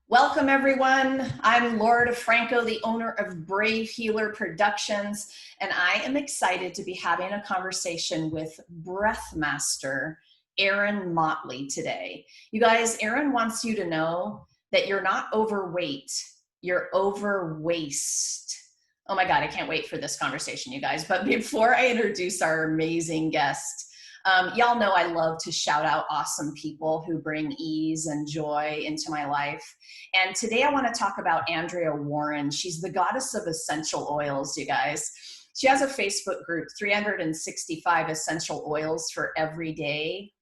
Welcome, everyone. I'm Laura DeFranco, the owner of Brave Healer Productions, and I am excited to be having a conversation with Breath Master Aaron Mottley today. You guys, Aaron wants you to know that you're not overweight, you're overwaste. Oh my God, I can't wait for this conversation, you guys. But before I introduce our amazing guest, y'all know I love to shout out awesome people who bring ease and joy into my life. And today I want to talk about Andrea Warren. She's the goddess of essential oils, you guys. She has a Facebook group, 365 essential oils for every day.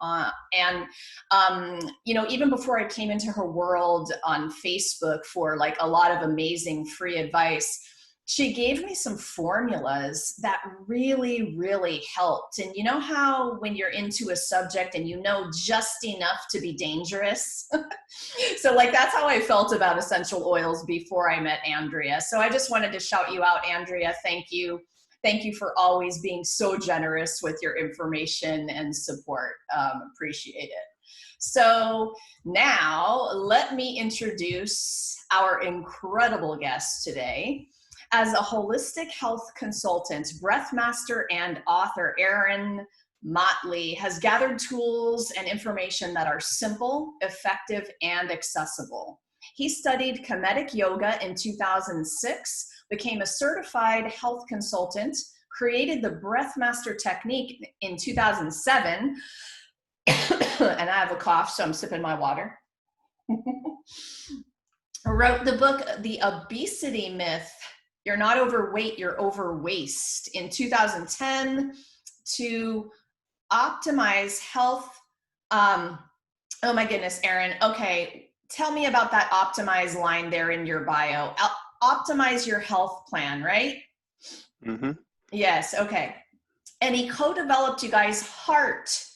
Even before I came into her world on Facebook for like a lot of amazing free advice, she gave me some formulas that really, really helped. And you know how when you're into a subject and you know just enough to be dangerous? So like that's how I felt about essential oils before I met Andrea. So I just wanted to shout you out, Andrea. Thank you. Thank you for always being so generous with your information and support. Appreciate it. So now let me introduce our incredible guest today. As a holistic health consultant, breath master, and author, Aaron Mottley has gathered tools and information that are simple, effective, and accessible. He studied Kemetic Yoga in 2006, became a certified health consultant, created the breath master technique in 2007, and I have a cough, so I'm sipping my water. Wrote the book, The Obesity Myth. You're not overweight, you're overwaste in 2010 to optimize health. Oh my goodness, Aaron. Okay, tell me about that optimize line there in your bio. Optimize your health plan, right? Mm-hmm. Yes, okay. And he co-developed, you guys, H.E.A.R.T,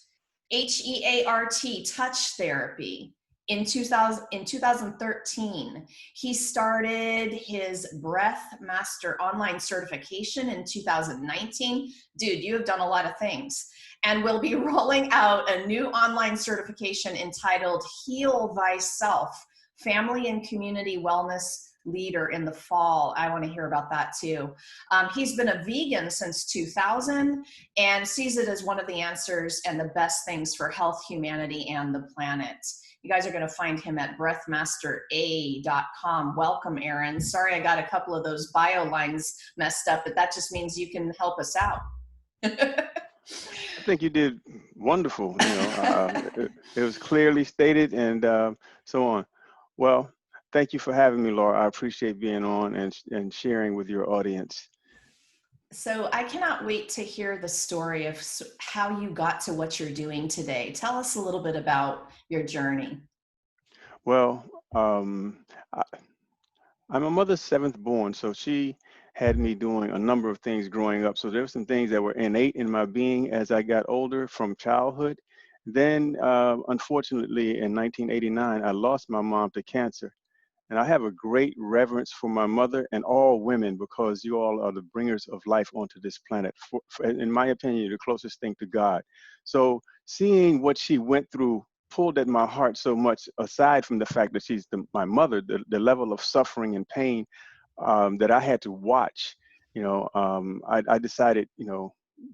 H-E.A.R.T, touch therapy. In 2013, he started his Breath Master online certification in 2019. Dude, you have done a lot of things. And we'll be rolling out a new online certification entitled Heal Thyself, Family and Community Wellness Leader in the fall. I want to hear about that too. He's been a vegan since 2000 and sees it as one of the answers and the best things for health, humanity, and the planet. You guys are going to find him at breathmastera.com. Welcome, Aaron. Sorry I got a couple of those bio lines messed up, but that just means you can help us out. I think you did wonderful. It was clearly stated and so on. Well, thank you for having me, Laura. I appreciate being on and sharing with your audience. So I cannot wait to hear the story of how you got to what you're doing today. Tell us a little bit about your journey. Well, I'm a mother's seventh born, so she had me doing a number of things growing up. So there were some things that were innate in my being as I got older from childhood. Then, unfortunately, in 1989, I lost my mom to cancer. And I have a great reverence for my mother and all women because you all are the bringers of life onto this planet. In my opinion, you're the closest thing to God. So seeing what she went through pulled at my heart so much, aside from the fact that she's my mother, the level of suffering and pain that I had to watch. I decided,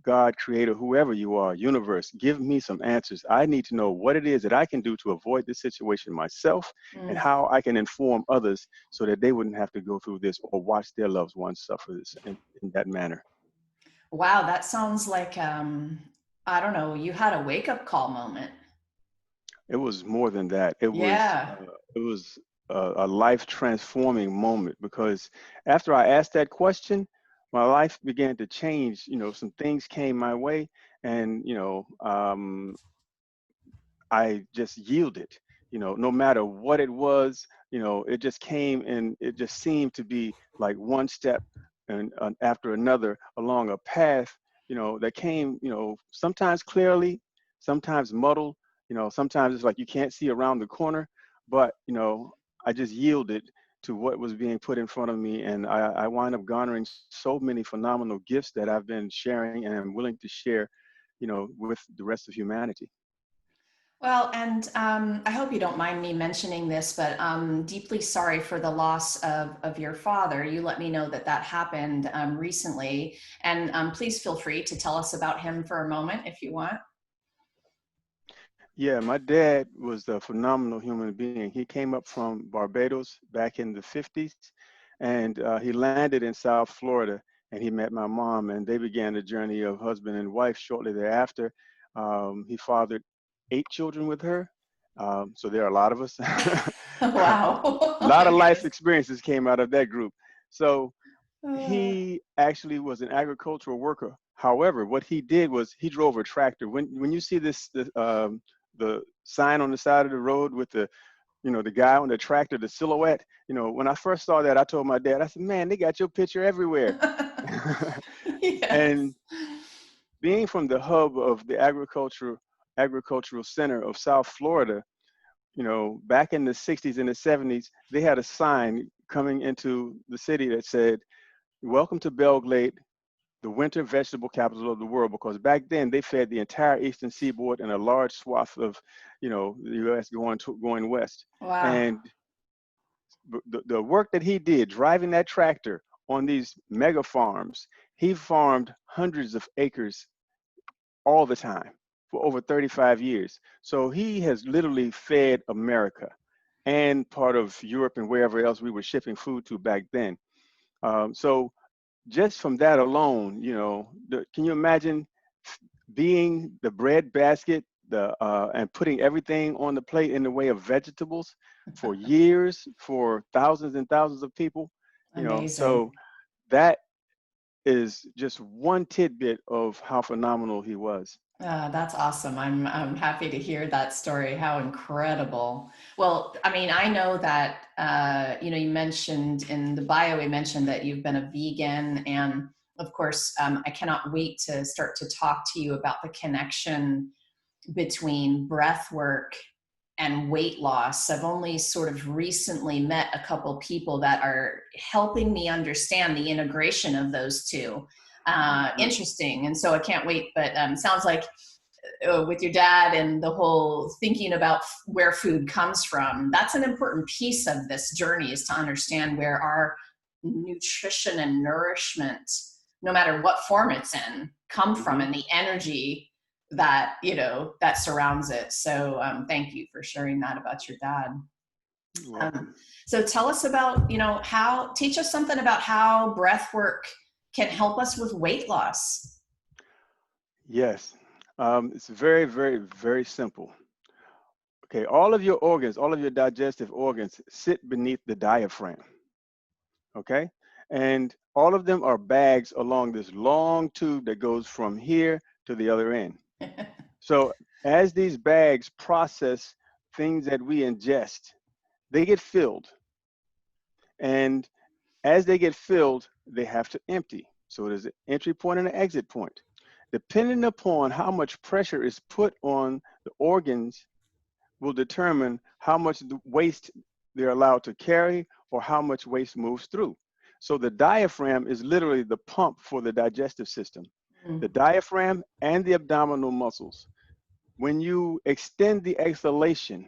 God, creator, whoever you are, universe, give me some answers. I need to know what it is that I can do to avoid this situation myself and how I can inform others so that they wouldn't have to go through this or watch their loved ones suffer this in that manner. Wow, that sounds like, I don't know, you had a wake-up call moment. It was more than that. Yeah. It was a life transforming moment because after I asked that question, my life began to change. Some things came my way, and I just yielded. No matter what it was, it just came, and it just seemed to be like one step and after another along a path, that came, sometimes clearly, sometimes muddled, sometimes it's like you can't see around the corner, but I just yielded to what was being put in front of me, and I wind up garnering so many phenomenal gifts that I've been sharing and I'm willing to share, with the rest of humanity. Well, and I hope you don't mind me mentioning this, but I'm deeply sorry for the loss of your father. You let me know that that happened recently. And please feel free to tell us about him for a moment if you want. Yeah, my dad was a phenomenal human being. He came up from Barbados back in the 50s, and he landed in South Florida, and he met my mom, and they began the journey of husband and wife shortly thereafter. He fathered 8 children with her, so there are a lot of us. Wow. A Oh lot my of life goodness. experiences came out of that group. So Uh, he actually was an agricultural worker. However, what he did was he drove a tractor. When you see the sign on the side of the road with the guy on the tractor, the silhouette, when I first saw that, I told my dad, I said, man, they got your picture everywhere. yes. And being from the hub of the agricultural center of South Florida, back in the 60s and the 70s, they had a sign coming into the city that said, welcome to Belgrade, the winter vegetable capital of the world, because back then they fed the entire eastern seaboard and a large swath of, the U.S. going west. Wow. And the work that he did driving that tractor on these mega farms, he farmed hundreds of acres all the time for over 35 years. So he has literally fed America and part of Europe and wherever else we were shipping food to back then. So just from that alone, can you imagine being the bread basket, and putting everything on the plate in the way of vegetables for years for thousands and thousands of people? So Amazing. that is just one tidbit of how phenomenal he was. That's awesome. I'm happy to hear that story. How incredible. Well, I mean, I know that you mentioned in the bio, we mentioned that you've been a vegan, and of course, I cannot wait to start to talk to you about the connection between breath work and weight loss. I've only sort of recently met a couple people that are helping me understand the integration of those two. Mhm. Interesting. And so I can't wait, but sounds like with your dad and the whole thinking about where food comes from, that's an important piece of this journey, is to understand where our nutrition and nourishment, no matter what form it's in, come from, Mhm. and the energy that that surrounds it. So thank you for sharing that about your dad. You're um, welcome. so tell us about, how, teach us something about how breath work can help us with weight loss. Yes. It's very, very, very simple. Okay, all of your organs, all of your digestive organs sit beneath the diaphragm. Okay, and all of them are bags along this long tube that goes from here to the other end. So as these bags process things that we ingest, they get filled. And as they get filled, they have to empty. So there's an entry point and an exit point. Depending upon how much pressure is put on the organs will determine how much waste they're allowed to carry or how much waste moves through. So the diaphragm is literally the pump for the digestive system. The Mm. diaphragm and the abdominal muscles. When you extend the exhalation,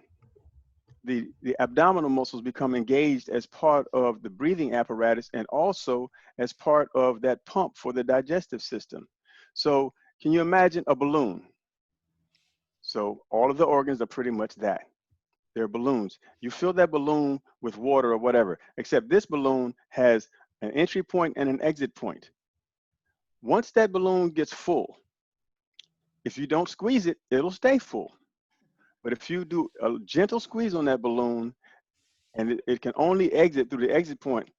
the abdominal muscles become engaged as part of the breathing apparatus and also as part of that pump for the digestive system. So can you imagine a balloon? So all of the organs are pretty much that. They're balloons. You fill that balloon with water or whatever, except this balloon has an entry point and an exit point. Once that balloon gets full, if you don't squeeze it, it'll stay full. But if you do a gentle squeeze on that balloon and it can only exit through the exit point,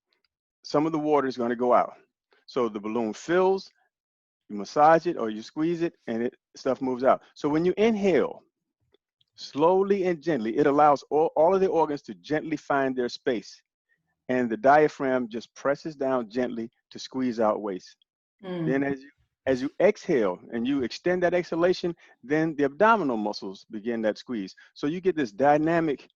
some of the water is going to go out. So the balloon fills, you massage it or you squeeze it, and stuff moves out. So when you inhale, slowly and gently, it allows all of the organs to gently find their space. And the diaphragm just presses down gently to squeeze out waste. Then Mm. as you exhale and you extend that exhalation, then the abdominal muscles begin that squeeze. So you get this dynamic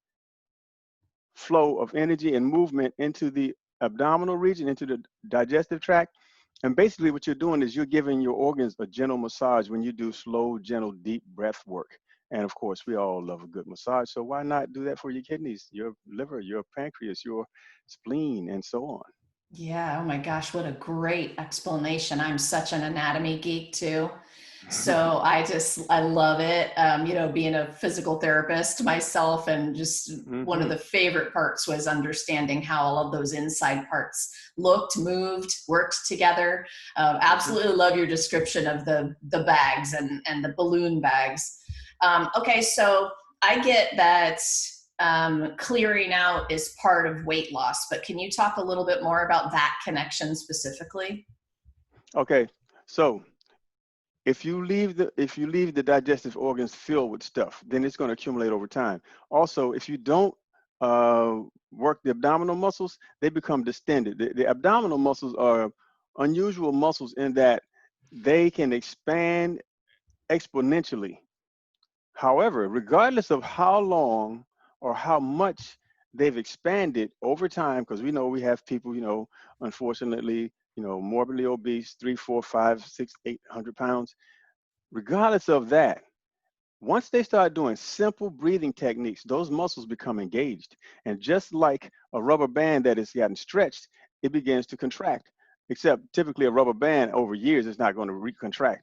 flow of energy and movement into the abdominal region, into the digestive tract. And basically what you're doing is you're giving your organs a gentle massage when you do slow, gentle, deep breath work. And of course, we all love a good massage. So why not do that for your kidneys, your liver, your pancreas, your spleen, and so on? Yeah. Oh my gosh, what a great explanation. I'm such an anatomy geek too. So I love it. Being a physical therapist myself, and just one of Hmm. the favorite parts was understanding how all of those inside parts looked, moved, worked together. Hmm. Absolutely love your description of the bags and the balloon bags. Okay, so I get that clearing out is part of weight loss, but can you talk a little bit more about that connection specifically? Okay, so if you leave the digestive organs filled with stuff, then it's going to accumulate over time. Also, if you don't uh, work the abdominal muscles, they become distended. The abdominal muscles are unusual muscles in that they can expand exponentially. However, regardless of how long or how much they've expanded over time, because we know we have people, unfortunately, morbidly obese, 3, 4, 5, 6, 800 pounds. Regardless of that, once they start doing simple breathing techniques, those muscles become engaged. And just like a rubber band that has gotten stretched, it begins to contract. Except typically a rubber band over years is not going to recontract,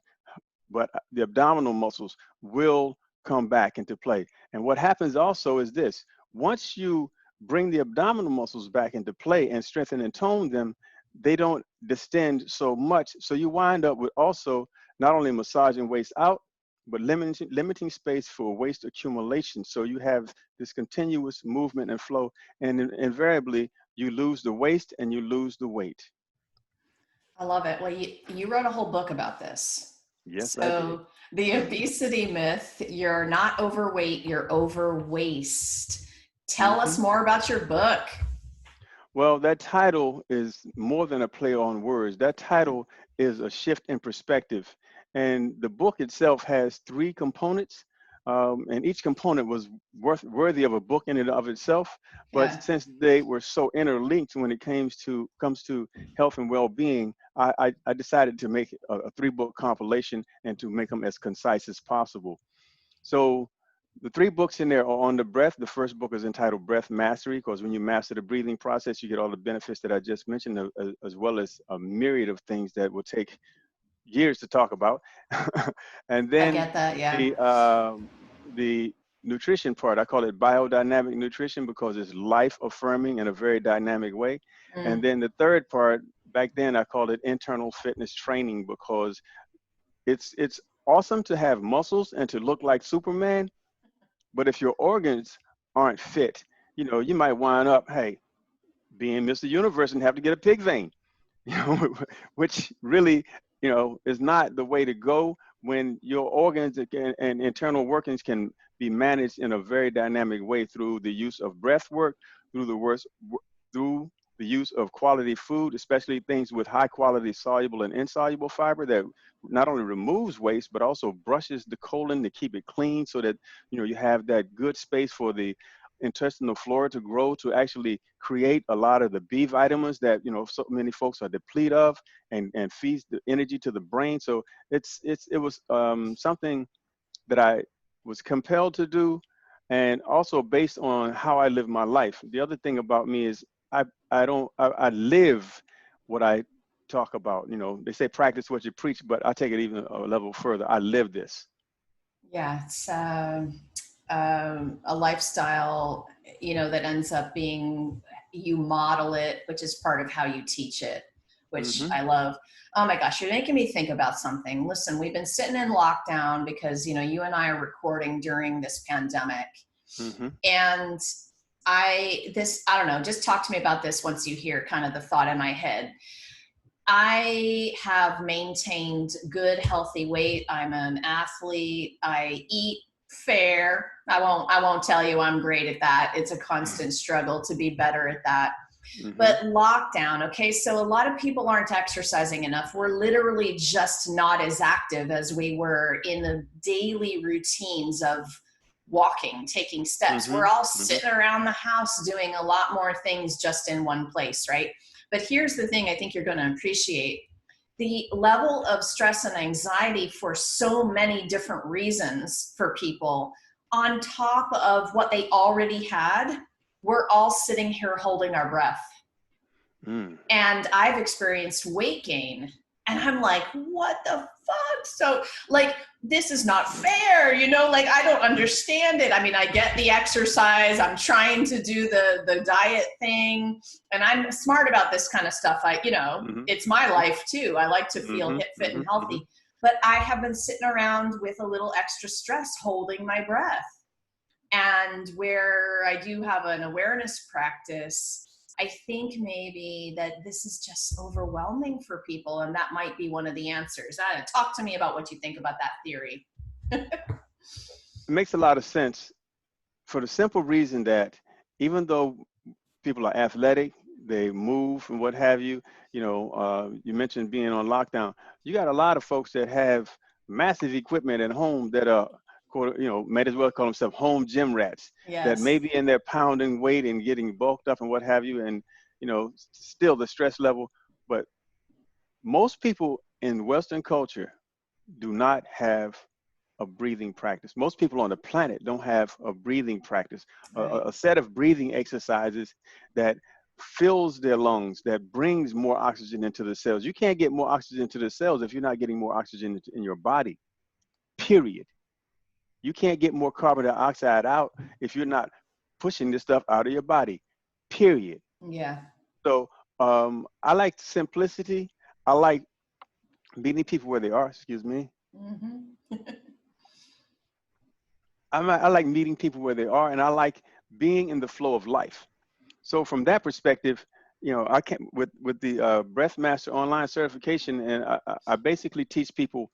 but the abdominal muscles will come back into play. And what happens also is this: once you bring the abdominal muscles back into play and strengthen and tone them, they don't distend so much. So you wind up with also not only massaging waste out, but limiting space for waste accumulation. So you have this continuous movement and flow, and invariably you lose the waste and you lose the weight. I love it. Well, you wrote a whole book about this. Yes, I did. So, the obesity myth, you're not overweight, you're overwaste. Tell us Hmm. more about your book. Well, that title is more than a play on words. That title is a shift in perspective. And the book itself has three components, and each component was worthy of a book in and of itself. But Yeah, since they were so interlinked when it comes to health and well-being, I decided to make a three-book compilation and to make them as concise as possible. So the three books in there are on the breath. The first book is entitled Breath Mastery, because when you master the breathing process, you get all the benefits that I just mentioned, as well as a myriad of things that will take years to talk about. And I then get that. Yeah. the nutrition part, I call it biodynamic nutrition because it's life affirming in a very dynamic way. And Mm. then the third part, back then I called it internal fitness training, because it's awesome to have muscles and to look like Superman, but if your organs aren't fit, you might wind up, hey, being Mr. Universe and have to get a pig vein, which really, is not the way to go when your organs and internal workings can be managed in a very dynamic way through the use of breath work, through the worst, through the use of quality food, especially things with high quality soluble and insoluble fiber that not only removes waste but also brushes the colon to keep it clean, so that you have that good space for the intestinal flora to grow, to actually create a lot of the B vitamins that so many folks are depleted of, and feeds the energy to the brain. So it was something that I was compelled to do, and also based on how I live my life. The other thing about me is I live what I talk about. They say practice what you preach, but I take it even a level further. I live this. Yeah, it's a lifestyle, that ends up being, you model it, which is part of how you teach it, which Hmm. I love. Oh my gosh, you're making me think about something. Listen, we've been sitting in lockdown because, you and I are recording during this pandemic. Hmm. And I don't know, just talk to me about this once you hear kind of the thought in my head. I have maintained good, healthy weight. I'm an athlete. I eat fair. I won't tell you I'm great at that. It's a constant struggle to be better at that. Hmm. But lockdown, okay, so a lot of people aren't exercising enough. We're literally just not as active as we were in the daily routines of walking, taking steps. Hmm. We're all Hmm. sitting around the house doing a lot more things just in one place, right? But here's the thing I think you're going to appreciate: the level of stress and anxiety for so many different reasons for people on top of what they already had, we're all sitting here holding our breath. And I've experienced weight gain, and I'm like, what the fuck? So like, this is not fair, you know, like I don't understand it. I mean, I get the exercise, I'm trying to do the diet thing, and I'm smart about this kind of stuff. It's my life too. I like to feel fit and healthy, but I have been sitting around with a little extra stress holding my breath. And where I do have an awareness practice, I think maybe that this is just overwhelming for people, and that might be one of the answers. Talk to me about what you think about that theory. It makes a lot of sense for the simple reason that even though people are athletic, they move and what have you, you mentioned being on lockdown. You got a lot of folks that have massive equipment at home that are, might as well call themselves home gym rats. Yes. That maybe in their pounding weight and getting bulked up and what have you, and still the stress level. But most people in Western culture do not have a breathing practice. Most people on the planet don't have a breathing practice, right. a set of breathing exercises that fills their lungs, that brings more oxygen into the cells. You can't get more oxygen into the cells if you're not getting more oxygen in your body, period. You can't get more carbon dioxide out if you're not pushing this stuff out of your body, period. Yeah. So I like simplicity. I like meeting people where they are, excuse me. I like meeting people where they are, and I like being in the flow of life. So from that perspective, I can with the Breath Master online certification, and I basically teach people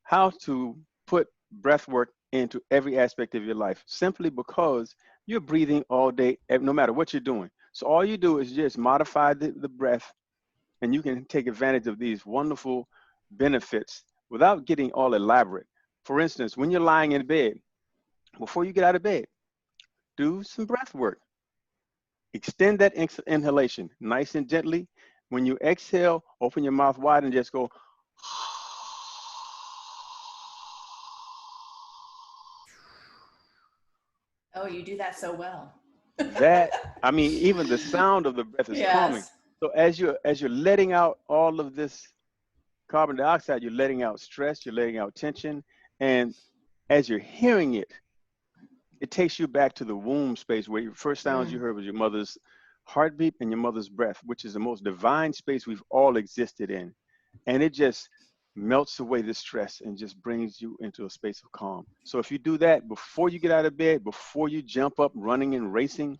how to put breath work into every aspect of your life, simply because you're breathing all day, no matter what you're doing. So all you do is just modify the breath, and you can take advantage of these wonderful benefits without getting all elaborate. For instance, when you're lying in bed, before you get out of bed, do some breath work. Extend that inhalation nice and gently. When you exhale, open your mouth wide and just go. Oh, you do that so well. Even the sound of the breath is calming. Yes. So as you're letting out all of this carbon dioxide, you're letting out stress, you're letting out tension, and as you're hearing it, it takes you back to the womb space where your first sounds you heard was your mother's heartbeat and your mother's breath, which is the most divine space we've all existed in. And it just melts away the stress and just brings you into a space of calm. So if you do that before you get out of bed, before you jump up running and racing,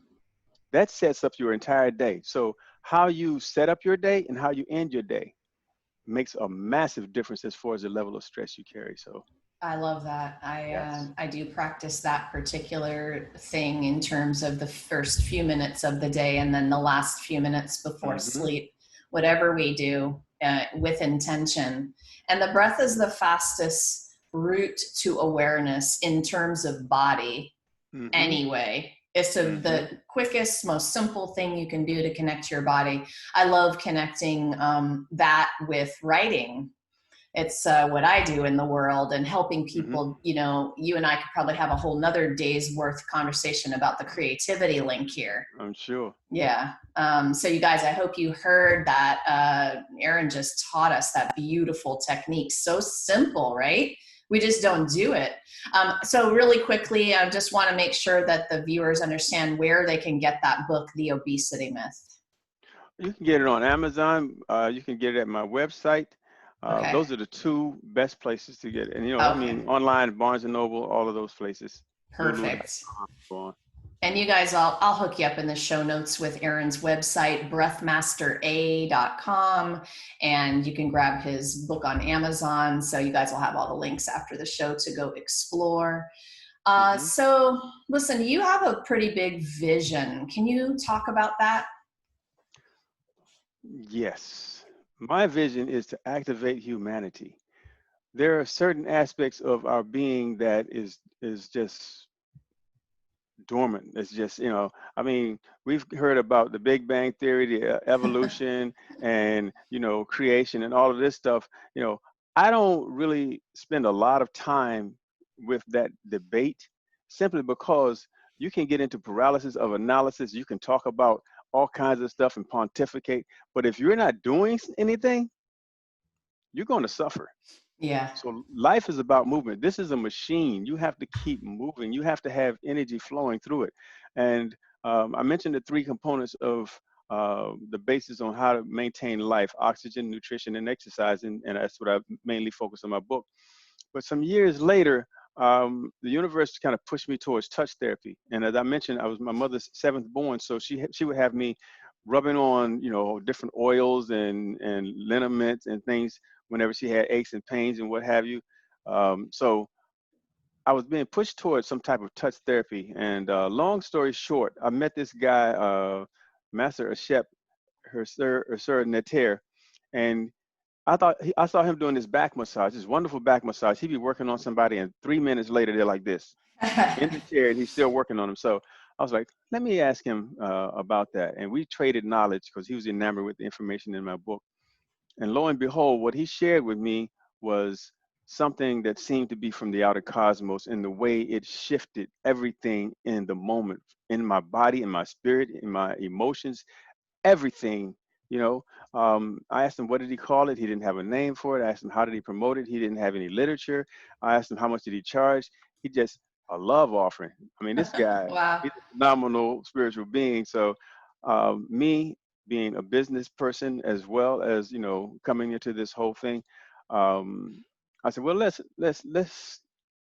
that sets up your entire day. So how you set up your day and how you end your day makes a massive difference as far as the level of stress you carry. So I love that. I do practice that particular thing in terms of the first few minutes of the day and then the last few minutes before sleep, whatever we do with intention. And the breath is the fastest route to awareness in terms of body anyway. It's the quickest, most simple thing you can do to connect to your body. I love connecting that with writing. It's what I do in the world and helping people. You and I could probably have a whole nother day's worth conversation about the creativity link here. I'm sure. Yeah. So you guys, I hope you heard that Aaron just taught us that beautiful technique. So simple, right? We just don't do it. So really quickly, I just want to make sure that the viewers understand where they can get that book, The Obesity Myth. You can get it on Amazon. You can get it at my website. Okay. Those are the two best places to get it. And, online, Barnes & Noble, all of those places. Perfect. And you guys, I'll hook you up in the show notes with Aaron's website, breathmastera.com, and you can grab his book on Amazon. So you guys will have all the links after the show to go explore. So listen, you have a pretty big vision. Can you talk about that? Yes. My vision is to activate humanity. There are certain aspects of our being that is just dormant. It's just, we've heard about the Big Bang Theory, the evolution and, creation and all of this stuff. I don't really spend a lot of time with that debate simply because you can get into paralysis of analysis. You can talk about all kinds of stuff and pontificate. But if you're not doing anything, you're going to suffer. Yeah. So life is about movement. This is a machine. You have to keep moving. You have to have energy flowing through it. And I mentioned the three components of the basis on how to maintain life: oxygen, nutrition, and exercise. And that's what I mainly focus on my book. But some years later, the universe kind of pushed me towards touch therapy. And as I mentioned, I was my mother's seventh born, so she would have me rubbing on, you know, different oils and liniments and things whenever she had aches and pains and what have you. So I was being pushed towards some type of touch therapy. And long story short, I met this guy, Master H.E.A.R.T, Neter, and I saw him doing this back massage, this wonderful back massage. He'd be working on somebody, and 3 minutes later, they're like this in the chair, and he's still working on them. So I was like, let me ask him about that. And we traded knowledge because he was enamored with the information in my book. And lo and behold, what he shared with me was something that seemed to be from the outer cosmos, in the way it shifted everything in the moment, in my body, in my spirit, in my emotions, everything. you know I asked him, what did he call it? He didn't have a name for it. I asked him, how did he promote it? He didn't have any literature. I asked him, how much did he charge? He just, a love offering. I mean, this guy, Wow. he's a phenomenal spiritual being. So me being a business person, as well as, coming into this whole thing, um, I said, well, let's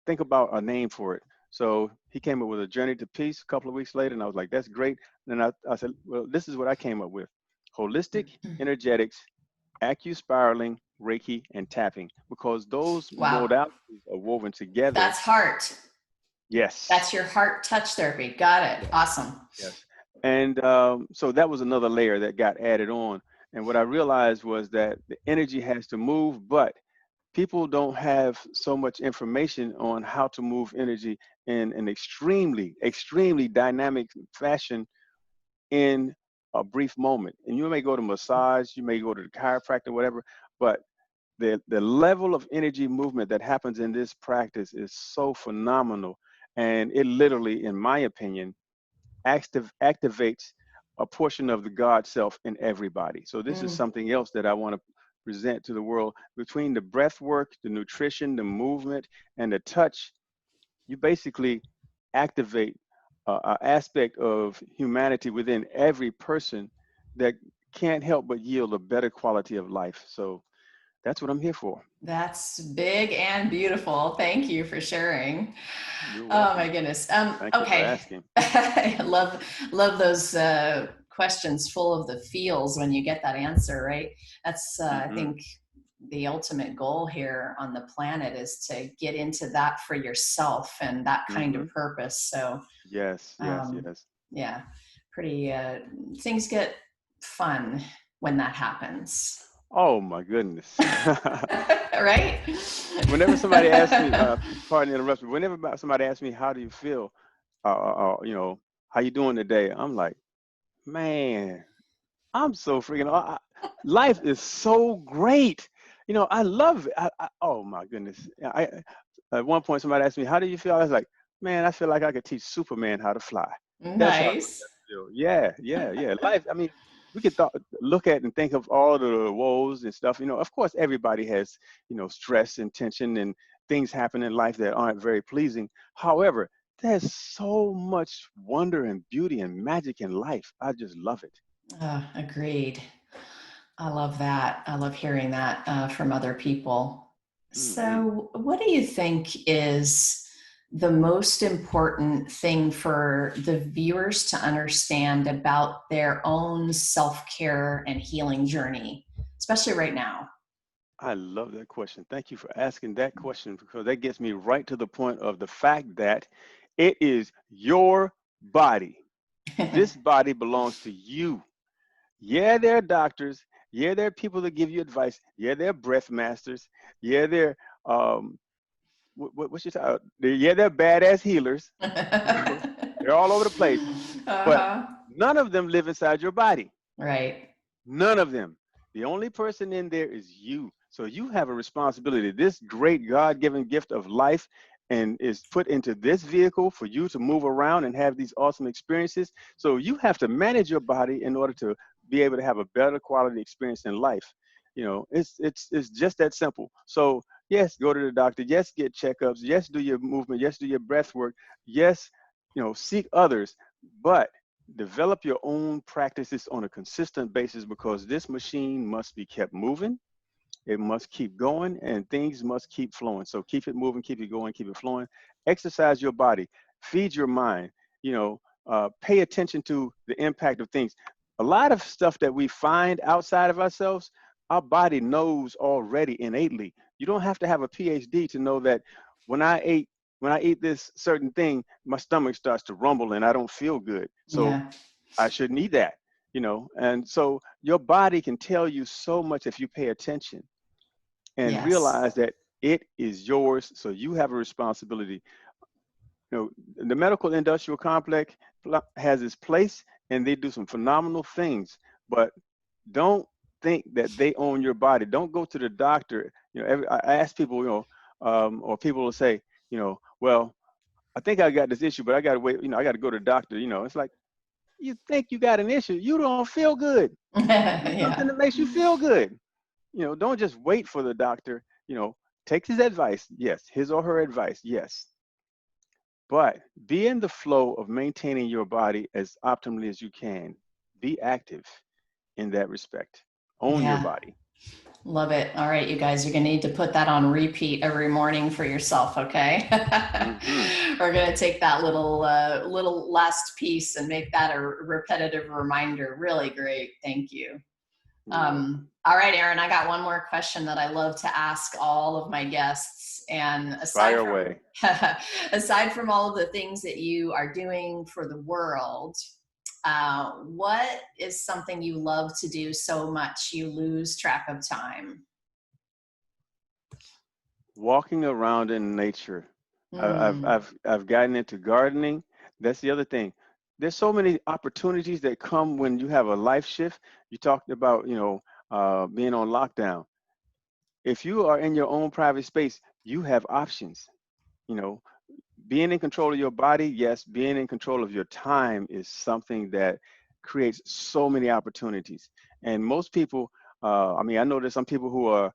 think about a name for it. So he came up with a Journey to Peace a couple of weeks later, and I was like, that's great. And then I said, well, this is what I came up with: holistic energetics, acuspiraling, Reiki, and tapping, because those Wow. modalities are woven together. That's heart. Yes, That's your heart touch therapy. Got it. yes, Awesome. yes. And so that was another layer that got added on. And what I realized was that the energy has to move, but people don't have so much information on how to move energy in an extremely dynamic fashion in a brief moment. And you may go to massage, you may go to the chiropractor, whatever, but the level of energy movement that happens in this practice is so phenomenal. And it literally, in my opinion, activates a portion of the God self in everybody. So this is Mm, something else that I want to present to the world. Between the breath work, the nutrition, the movement, and the touch, you basically activate an aspect of humanity within every person that can't help but yield a better quality of life. So that's what I'm here for. that's big and beautiful. Thank you for sharing. You're Oh my welcome. goodness. Thank you for Okay. asking. I love those questions full of the feels when you get that answer, right? That's I Hmm. think the ultimate goal here on the planet is to get into that for yourself and that kind of Hmm. purpose. So Yes, yes, um, yes. yeah, pretty things get fun when that happens. Oh my goodness. Right. Whenever somebody asks me, pardon the interruption, whenever somebody asks me, how do you feel? How you doing today? I'm like, man, I'm so freaking. Life is so great. I love it. Oh my goodness. At one point, somebody asked me, "How do you feel?" I was like, "Man, I feel like I could teach Superman how to fly." That's how good Nice. I feel. Yeah, yeah, yeah. Life. I mean, we could look at and think of all the woes and stuff. Of course, everybody has stress and tension and things happen in life that aren't very pleasing. However, there's so much wonder and beauty and magic in life. I just love it. Agreed. I love that. I love hearing that from other people. Hmm. So, what do you think is the most important thing for the viewers to understand about their own self care and healing journey, especially right now? I love that question. Thank you for asking that question, because that gets me right to the point of the fact that it is your body. This body belongs to you. Yeah, there are doctors. Yeah, there are people that give you advice. Yeah, they're breath masters. Yeah, they're what's your title? Yeah, they're badass healers. They're all over the place, but Uh-huh. none of them live inside your body. Right. None of them. The only person in there is you. So you have a responsibility. This great God-given gift of life and is put into this vehicle for you to move around and have these awesome experiences. So you have to manage your body in order to be able to have a better quality experience in life. It's just that simple. So yes, go to the doctor. Yes, get checkups. Yes, do your movement. Yes, do your breath work. Yes, seek others, but develop your own practices on a consistent basis, because this machine must be kept moving. It must keep going, and things must keep flowing. So keep it moving, keep it going, keep it flowing. Exercise your body, feed your mind, pay attention to the impact of things. A lot of stuff that we find outside of ourselves, our body knows already innately. You don't have to have a PhD to know that when I eat this certain thing, my stomach starts to rumble and I don't feel good. So Yeah. I shouldn't eat that, And so your body can tell you so much if you pay attention and Yes. realize that it is yours. So you have a responsibility. The medical industrial complex has its place, and they do some phenomenal things, but don't think that they own your body. Don't go to the doctor. I ask people, or people will say, well, I think I got this issue, but I got to wait. I got to go to the doctor. It's like, you think you got an issue. You don't feel good. Do something Yeah. that makes you feel good. Don't just wait for the doctor. Take his advice. Yes. His or her advice. Yes. But be in the flow of maintaining your body as optimally as you can. Be active in that respect. Own your Yeah. body. Love it. All right, you guys, you're going to need to put that on repeat every morning for yourself, okay? Hmm. We're going to take that little last piece and make that a repetitive reminder. Really great. Thank you. You're welcome. All right, Aaron, I got one more question that I love to ask all of my guests. And Fire away. aside from all of the things that you are doing for the world, what is something you love to do so much you lose track of time? Walking around in nature. Mm, I've gotten into gardening. That's the other thing. There's so many opportunities that come when you have a life shift. You talked about, being on lockdown. If you are in your own private space, you have options. You know, being in control of your body, yes, being in control of your time is something that creates so many opportunities. And most people, I know there's some people who are,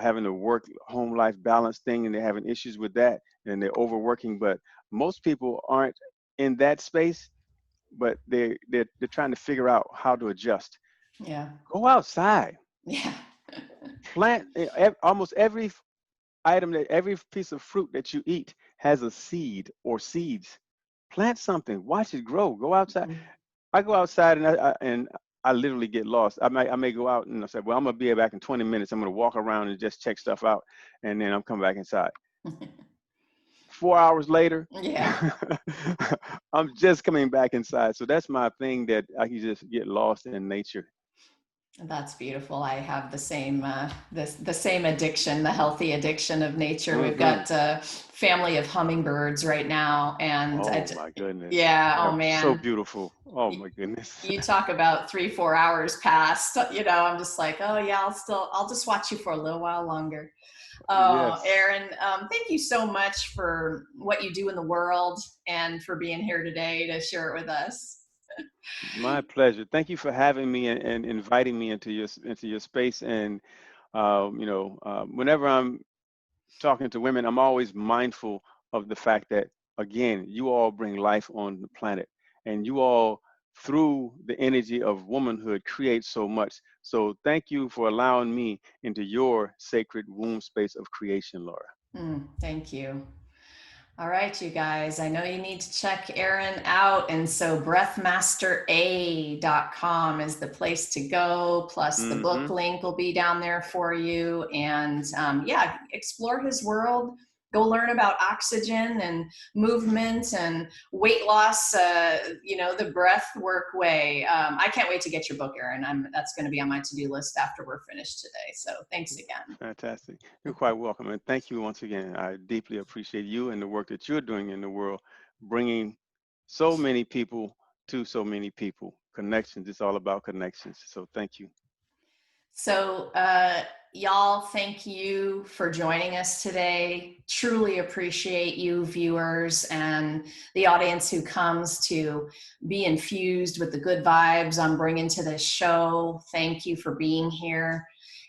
having a work home life balance thing and they're having issues with that and they're overworking, but most people aren't in that space, but they're trying to figure out how to adjust. yeah. Go outside, Yeah. plant almost every every piece of fruit that you eat has a seed or seeds. Plant something, watch it grow. Go outside. I go outside and I literally get lost. I may go out and I say, well, I'm gonna be back in 20 minutes. I'm gonna walk around and just check stuff out, and then I'm coming back inside. 4 hours later, Yeah. I'm just coming back inside. So that's my thing, that I can just get lost in nature. That's beautiful. I have the same the same addiction, the healthy addiction of nature. We've Hmm. got a family of hummingbirds right now, and Oh my goodness, yeah, oh they're so man, beautiful. Oh my goodness. you talk about 3-4 hours past. I'm just like, oh yeah, I'll just watch you for a little while longer. Oh, Yes. Aaron, thank you so much for what you do in the world and for being here today to share it with us. My pleasure. Thank you for having me and inviting me into your space. And whenever I'm talking to women, I'm always mindful of the fact that, again, you all bring life on the planet, and you all, through the energy of womanhood, create so much. So thank you for allowing me into your sacred womb space of creation, Laura. Thank you. All right, you guys, I know you need to check Aaron out. And so breathmastera.com is the place to go. Plus, the book Hmm. link will be down there for you. And yeah, explore his world. Go learn about oxygen and movement and weight loss, the breath work way. I can't wait to get your book, Aaron. That's going to be on my to-do list after we're finished today. So thanks again. Fantastic. You're quite welcome. And thank you once again. I deeply appreciate you and the work that you're doing in the world, bringing so many people to so many people. Connections. It's all about connections. So thank you. So, y'all, thank you for joining us today. Truly appreciate you, viewers, and the audience who comes to be infused with the good vibes I'm bringing to this show. Thank you for being here.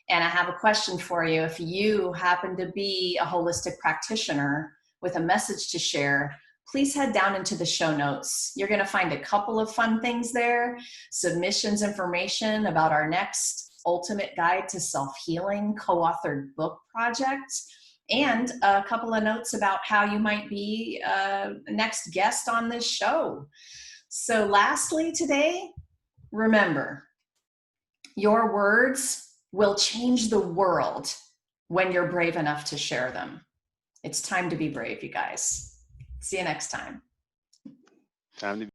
And I have a question for you. If you happen to be a holistic practitioner with a message to share, please head down into the show notes. You're going to find a couple of fun things there: submissions information about our next Ultimate Guide to Self-Healing co-authored book project, and a couple of notes about how you might be next guest on this show. So lastly today, remember, your words will change the world when you're brave enough to share them. It's time to be brave, you guys. See you next time. Time to